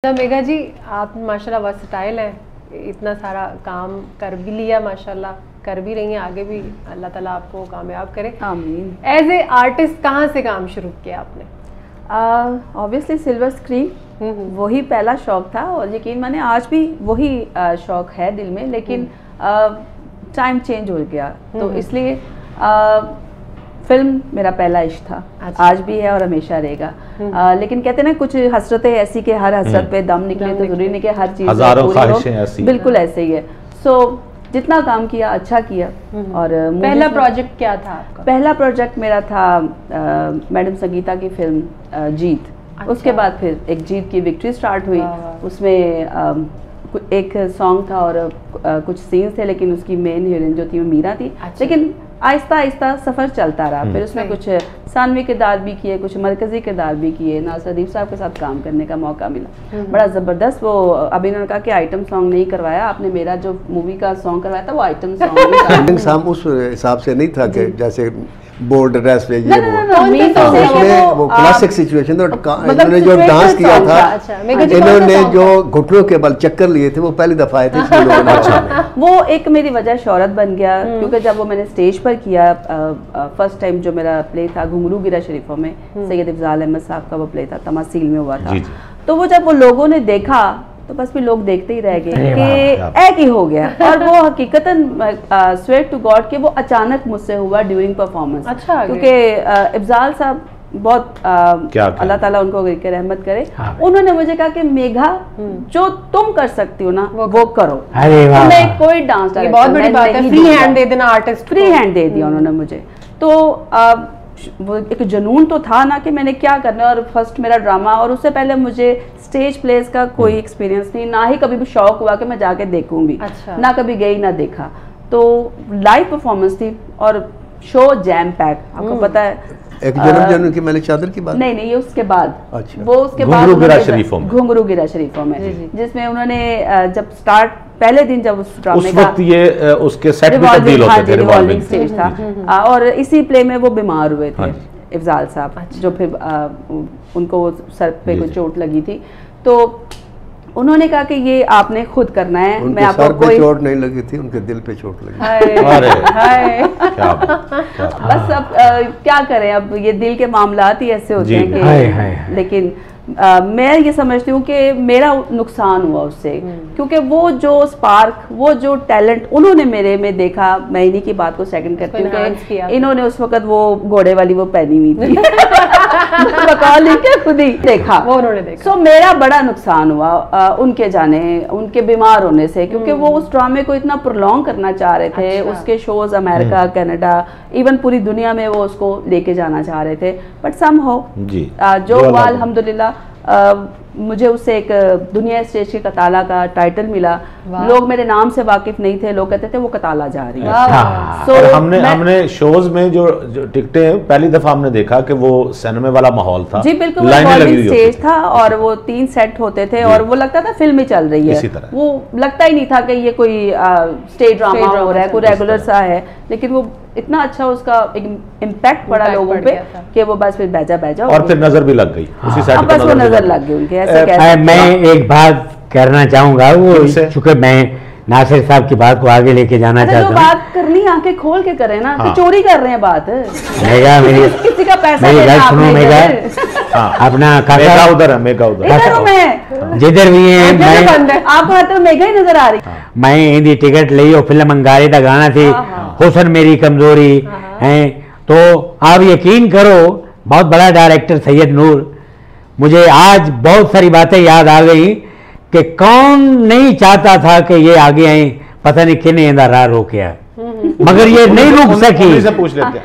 तो मेघा जी, आप माशाल्लाह वर्सटाइल हैं, इतना सारा काम कर भी लिया, माशाल्लाह कर भी रही हैं, आगे भी अल्लाह ताला आपको कामयाब करे, आमीन। एज ए आर्टिस्ट कहाँ से काम शुरू किया आपने? ऑब्वियसली सिल्वर स्क्रीन वही पहला शौक था, और यकीन माने आज भी वही शौक है दिल में, लेकिन टाइम चेंज हो गया, तो इसलिए फिल्म मेरा पहला इश्क था। अच्छा। आज भी है और हमेशा रहेगा। लेकिन कहते ना कुछ हसरतें ऐसी कि हर हसरत पे दम निकले, तो जरूरी नहीं कि हर चीज हजारों ख्वाहिशें ऐसी, बिल्कुल ऐसे ही है। सो जितना काम किया अच्छा किया। और पहला प्रोजेक्ट क्या था आपका? पहला प्रोजेक्ट मेरा था मैडम संगीता की फिल्म जीत। अच्छा। उसके बाद फिर एक जीत की विक्ट्री स्टार्ट हुई, उसमें एक सॉन्ग था और कुछ सीन्स थे, लेकिन उसकी मेन हीरोइन जो थी वो मीरा थी। अच्छा। लेकिन आहिस्ता आहिस्ता सफ़र चलता रहा, फिर उसमें कुछ सानवी किरदार भी किए, कुछ मरकज़ी किरदार भी किए, नासिर अदीब साहब के साथ काम करने का मौका मिला, बड़ा ज़बरदस्त। वो अभी उन्होंने कहा कि आइटम सॉन्ग नहीं करवाया आपने, मेरा जो मूवी का सॉन्ग करवाया था वो आइटम सॉन्ग उस हिसाब से नहीं था कि जैसे बोल्ड ड्रेस पे ये वो क्लासिक सिचुएशन था। इन्होंने जो डांस किया था, इन्होंने जो घुटनों के बल चक्कर लिए थे, वो पहली दफा आए थे। वो एक मेरी वजह शोहरत बन गया, क्योंकि जब वो मैंने स्टेज पर किया फर्स्ट टाइम, जो मेरा प्ले था घुंघरू गिरा शरीफों में, सैयद अफजाल अहमद साहब का वो प्ले था, तमासील में हुआ था। तो वो जब वो लोगों ने देखा तो बस भी लोग देखते ही रह गए कि एक ही हो गया, और वो हकीकतन स्वेयर टू गॉड कि वो अचानक मुझसे हुआ ड्यूरिंग परफॉर्मेंस। अच्छा, क्योंकि अफजाल साहब बहुत अल्लाह ताला उनको रहमत करे, उन्होंने मुझे कहा कि मेघा जो तुम कर सकती हो ना वो करो, तुम्हें कोई डांस बहुत बड़ी बात है, फ्री हैंड दे देना आर्टिस्ट, फ्री हैंड दे दिया उन्होंने मुझे। तो वो एक जुनून तो था ना कि मैंने क्या करना है, और फर्स्ट मेरा ड्रामा, और उससे पहले मुझे स्टेज प्लेस का कोई एक्सपीरियंस नहीं, ना ही कभी भी शौक हुआ कि मैं जाके देखूंगी। अच्छा। ना कभी गई ना देखा, तो लाइव परफॉर्मेंस थी और शो जैम पैक। आपको पता है एक जन्म की मैंने चादर की बात नहीं ये उसके बाद। अच्छा। वो उसके बाद घुंघरू गिरा शरीफों में, जिसमें उन्होंने जब स्टार्ट पहले दिन जब उस ड्रामे का ये उसके सेट भी तब्दील होते थे, रिवॉल्विंग स्टेज था, और इसी प्ले में वो बीमार हुए थे अफजाल साहब। जो फिर उनको सर पे कोई चोट लगी थी, तो उन्होंने कहा कि ये आपने खुद करना है। मैं आपको सर पे चोट नहीं लगी थी, उनके दिल पे चोट लगी। बस अब क्या करें, अब ये दिल के मामलात ही ऐसे होते हैं कि लेकिन मैं ये समझती हूँ कि मेरा नुकसान हुआ उससे, क्योंकि वो जो स्पार्क, वो जो टैलेंट उन्होंने मेरे में देखा, मैं इन्हीं की बात को सेकंड करती हूँ कि इन्होंने उस वक्त वो घोड़े वाली वो पहनी हुई थी खुद ही देखा, वो उन्होंने देखा। सो मेरा बड़ा नुकसान हुआ उनके जाने, उनके बीमार होने से, क्योंकि वो उस ड्रामे को इतना प्रोलॉन्ग करना चाह रहे थे। अच्छा। उसके शोज अमेरिका, कनाडा, इवन पूरी दुनिया में वो उसको लेके जाना चाह रहे थे, बट समहाउ जो हुआ अल्हम्दुलिल्लाह, मुझे उससे एक दुनिया स्टेज के कताला का टाइटल मिला। लोग मेरे नाम से वाकिफ नहीं थे, लोग कहते थे वो कताला जा रही है। So, हमने शोज में जो टिकटें पहली दफा हमने देखा कि वो सिनेमा वाला माहौल था। जी बिल्कुल, रिवॉल्विंग स्टेज था और वो 3 सेट होते थे, और वो लगता था फिल्म ही चल रही है। वो लगता ही नहीं था कि ये कोई स्टेज ड्रामा हो रहा है, कोई रेगुलर सा है, लेकिन वो इतना अच्छा उसका एक इम्पैक्ट पड़ा लोगों पे कि वो बस फिर बैजा और फिर नजर भी लग गई उसी साइड पे, बस वो नजर लग गई उनके। ऐसे मैं एक बात कहना चाहूंगा, वो चूंकि मैं नासिर साहब की बात को आगे लेके जाना चाहता हूँ। बात करनी आंखें खोल के करें ना, तो चोरी कर रहे हैं बात। मेगा मेरी किसी का पैसा मेरी बात सुनो मेगा, अपना काका उधर है, मेगा उधर जिधर भी है, मैं आपको हाथ में मेगा ही नजर आ रही। मैं हिंदी टिकट ली और फिल्म अंगारे का गाना थी हुस्न मेरी कमजोरी है, तो आप यकीन करो बहुत बड़ा डायरेक्टर सैयद नूर, मुझे आज बहुत सारी बातें याद आ गई कि कौन नहीं चाहता था कि ये आगे आए, पता नहीं किन राह रोक आया, मगर ये नहीं रुक सकी। पूछ लेते हैं।